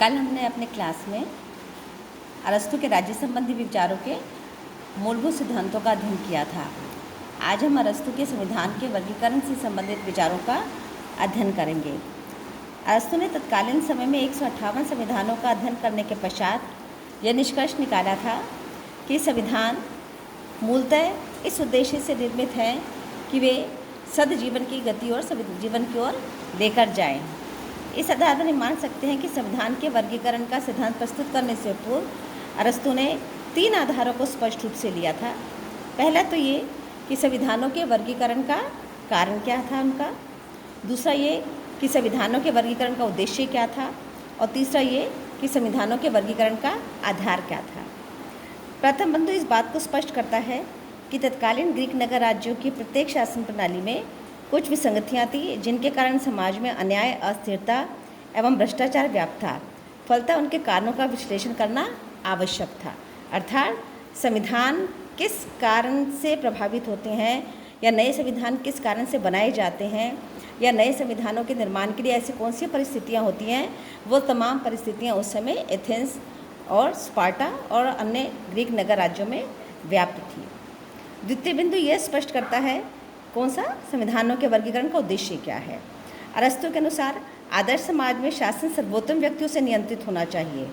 कल हमने अपने क्लास में अरस्तु के राज्य संबंधी विचारों के मूलभूत सिद्धांतों का अध्ययन किया था। आज हम अरस्तु के संविधान के वर्गीकरण से संबंधित विचारों का अध्ययन करेंगे। अरस्तु ने तत्कालीन समय में 158 संविधानों का अध्ययन करने के पश्चात यह निष्कर्ष निकाला था कि संविधान मूलतः इस उद्देश्य से निर्मित हैं कि वे सदजीवन की गति और जीवन की ओर लेकर जाएं। इस आधार पर हम मान सकते हैं कि संविधान के वर्गीकरण का सिद्धांत प्रस्तुत करने से पूर्व अरस्तु ने 3 आधारों को स्पष्ट रूप से लिया था। पहला तो ये कि संविधानों के वर्गीकरण का कारण क्या था उनका, दूसरा ये कि संविधानों के वर्गीकरण का उद्देश्य क्या था, और तीसरा ये कि संविधानों के वर्गीकरण का आधार क्या था। प्रथम बिंदु इस बात को स्पष्ट करता है कि तत्कालीन ग्रीक नगर राज्यों की प्रत्येक शासन प्रणाली में कुछ विसंगतियाँ थी, जिनके कारण समाज में अन्याय, अस्थिरता एवं भ्रष्टाचार व्याप्त था। फलतः उनके कारणों का विश्लेषण करना आवश्यक था। अर्थात संविधान किस कारण से प्रभावित होते हैं, या नए संविधान किस कारण से बनाए जाते हैं, या नए संविधानों के निर्माण के लिए ऐसी कौन सी परिस्थितियाँ होती हैं, वो तमाम परिस्थितियाँ उस समय एथेंस और स्पार्टा और अन्य ग्रीक नगर राज्यों में व्याप्त थी। द्वितीय बिंदु यह स्पष्ट करता है कौन सा संविधानों के वर्गीकरण का उद्देश्य क्या है। अरस्तु के अनुसार आदर्श समाज में शासन सर्वोत्तम व्यक्तियों से नियंत्रित होना चाहिए,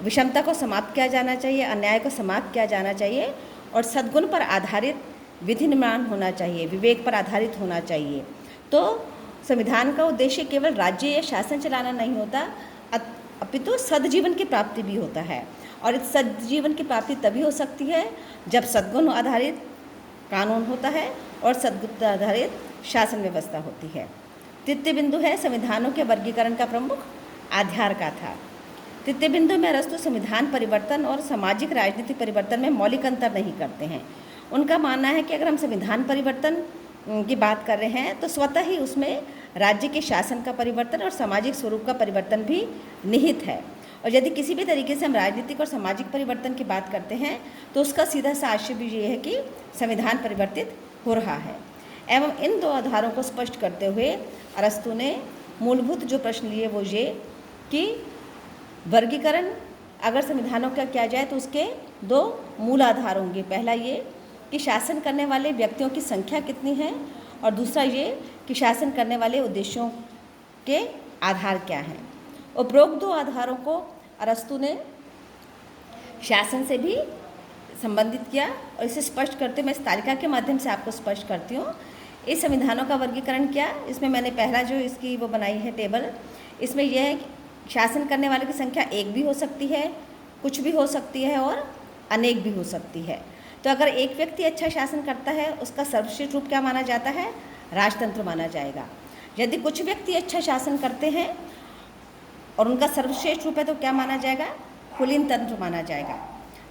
विषमता को समाप्त किया जाना चाहिए, अन्याय को समाप्त किया जाना चाहिए और सद्गुण पर आधारित विधि निर्माण होना चाहिए, विवेक पर आधारित होना चाहिए। तो संविधान का उद्देश्य केवल राज्य या शासन चलाना नहीं होता, अपितु सदजीवन की प्राप्ति भी होता है। और इस सदजीवन की प्राप्ति तभी हो सकती है जब सद्गुण आधारित कानून होता है और सद्गुण आधारित शासन व्यवस्था होती है। तृतीय बिंदु है संविधानों के वर्गीकरण का प्रमुख आधार का था। तृतीय बिंदु में अरस्तु संविधान परिवर्तन और सामाजिक राजनीतिक परिवर्तन में मौलिक अंतर नहीं करते हैं। उनका मानना है कि अगर हम संविधान परिवर्तन की बात कर रहे हैं तो स्वतः ही उसमें राज्य के शासन का परिवर्तन और सामाजिक स्वरूप का परिवर्तन भी निहित है। और यदि किसी भी तरीके से हम राजनीतिक और सामाजिक परिवर्तन की बात करते हैं तो उसका सीधा सा आशय भी ये है कि संविधान परिवर्तित हो रहा है। एवं इन 2 आधारों को स्पष्ट करते हुए अरस्तु ने मूलभूत जो प्रश्न लिए वो ये कि वर्गीकरण अगर संविधानों का किया जाए तो उसके 2 मूल आधार होंगे। पहला ये कि शासन करने वाले व्यक्तियों की संख्या कितनी है, और दूसरा ये कि शासन करने वाले उद्देश्यों के आधार क्या हैं। उपरोक्त 2 आधारों को अरस्तु ने शासन से भी संबंधित किया और इसे स्पष्ट करते मैं इस तालिका के माध्यम से आपको स्पष्ट करती हूँ। इस संविधानों का वर्गीकरण क्या, इसमें मैंने पहला जो इसकी वो बनाई है टेबल, इसमें यह है कि शासन करने वालों की संख्या 1 भी हो सकती है, कुछ भी हो सकती है और अनेक भी हो सकती है। तो अगर एक व्यक्ति अच्छा शासन करता है उसका सर्वश्रेष्ठ रूप क्या माना जाता है, राजतंत्र माना जाएगा। यदि कुछ व्यक्ति अच्छा शासन करते हैं और उनका सर्वश्रेष्ठ रूप है तो क्या माना जाएगा, कुलीन तंत्र माना जाएगा।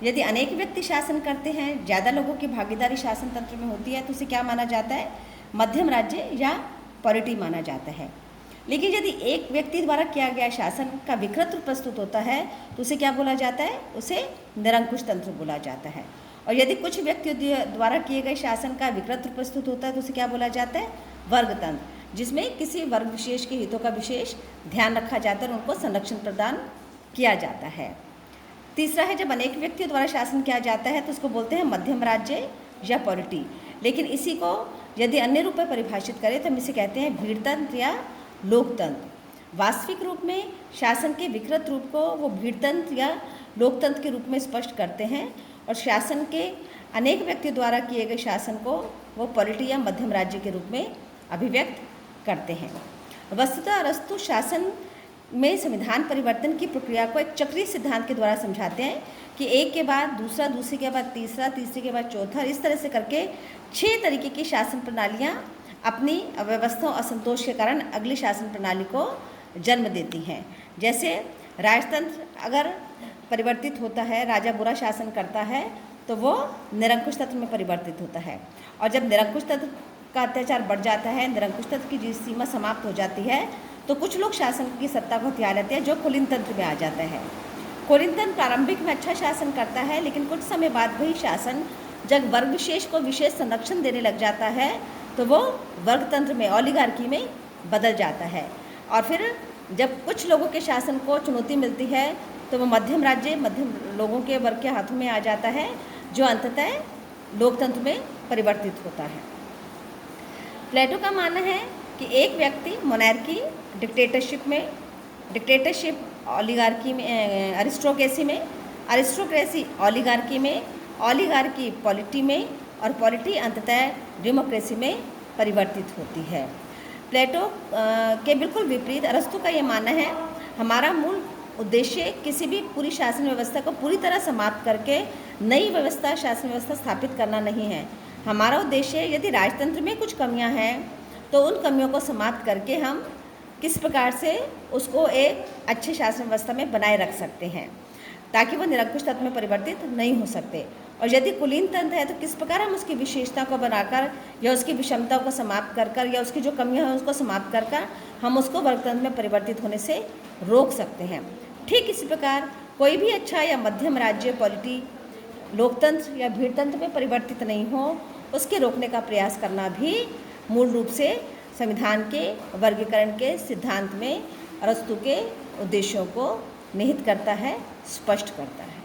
यदि अनेक व्यक्ति शासन करते हैं, ज़्यादा लोगों की भागीदारी शासन तंत्र में होती है तो उसे क्या माना जाता है, मध्यम राज्य या पॉलिटी माना जाता है। लेकिन यदि एक व्यक्ति द्वारा किया गया शासन का विकृत रूप प्रस्तुत होता है तो उसे क्या बोला जाता है, उसे निरंकुश तंत्र बोला जाता है। और यदि कुछ व्यक्तियों द्वारा किए गए शासन का विकृत रूप प्रस्तुत होता है तो उसे क्या बोला जाता है, वर्ग तंत्र, जिसमें किसी वर्ग विशेष के हितों का विशेष ध्यान रखा जाता है और उनको संरक्षण प्रदान किया जाता है। तीसरा है जब अनेक व्यक्तियों द्वारा शासन किया जाता है तो उसको बोलते हैं मध्यम राज्य या पॉलिटी। लेकिन इसी को यदि अन्य रूप में परिभाषित करें तो हम इसे कहते हैं भीड़तंत्र या लोकतंत्र। वास्तविक रूप में शासन के विकृत रूप को वो भीड़तंत्र या लोकतंत्र के रूप में स्पष्ट करते हैं और शासन के अनेक व्यक्तियों द्वारा किए गए शासन को वो पॉलिटी या मध्यम राज्य के रूप में अभिव्यक्त करते हैं। वस्तुतः अरस्तु शासन में संविधान परिवर्तन की प्रक्रिया को एक चक्रीय सिद्धांत के द्वारा समझाते हैं कि एक के बाद दूसरा, दूसरे के बाद तीसरा, तीसरे के बाद चौथा, इस तरह से करके 6 तरीके की शासन प्रणालियाँ अपनी अव्यवस्था और असंतोष के कारण अगली शासन प्रणाली को जन्म देती हैं। जैसे राजतंत्र अगर परिवर्तित होता है, राजा बुरा शासन करता है तो वो निरंकुश तंत्र में परिवर्तित होता है, और जब निरंकुश तंत्र का अत्याचार बढ़ जाता है, निरंकुश तंत्र की जिस सीमा समाप्त हो जाती है तो कुछ लोग शासन की सत्ता को हथिया लेते हैं जो कुलीन तंत्र में आ जाता है। कुलीन तंत्र प्रारंभिक में अच्छा शासन करता है, लेकिन कुछ समय बाद वही शासन जब वर्ग विशेष को विशेष संरक्षण देने लग जाता है तो वो वर्ग तंत्र में, ओलिगार्की में बदल जाता है। और फिर जब कुछ लोगों के शासन को चुनौती मिलती है तो वो मध्यम राज्य, मध्यम लोगों के वर्ग के हाथों में आ जाता है, जो अंततः लोकतंत्र में परिवर्तित होता है। प्लेटो का मानना है कि एक व्यक्ति मोनार्की, डिक्टेटरशिप ओलिगार्की में, अरिस्टोक्रेसी ओलिगार्की में, ओलिगार्की पॉलिटी में और पॉलिटी अंततः डेमोक्रेसी में परिवर्तित होती है। प्लेटो के बिल्कुल विपरीत अरस्तु का ये मानना है, हमारा मूल उद्देश्य किसी भी पूरी शासन व्यवस्था को पूरी तरह समाप्त करके नई व्यवस्था, शासन व्यवस्था स्थापित करना नहीं है। हमारा उद्देश्य यदि राजतंत्र में कुछ कमियां हैं तो उन कमियों को समाप्त करके हम किस प्रकार से उसको एक अच्छे शासन व्यवस्था में बनाए रख सकते हैं ताकि वो निरंकुश तंत्र में परिवर्तित नहीं हो सकते। और यदि कुलीन तंत्र है तो किस प्रकार हम उसकी विशेषता को बनाकर या उसकी विषमताओं को समाप्त कर कर या उसकी जो कमियां हैं उसको समाप्त कर कर हम उसको वर्गतंत्र में परिवर्तित होने से रोक सकते हैं। ठीक इसी प्रकार कोई भी अच्छा या मध्यम राज्य पॉलिटी लोकतंत्र या भीड़तंत्र में परिवर्तित नहीं हो, उसके रोकने का प्रयास करना भी मूल रूप से संविधान के वर्गीकरण के सिद्धांत में अरस्तु के उद्देश्यों को निहित करता है, स्पष्ट करता है।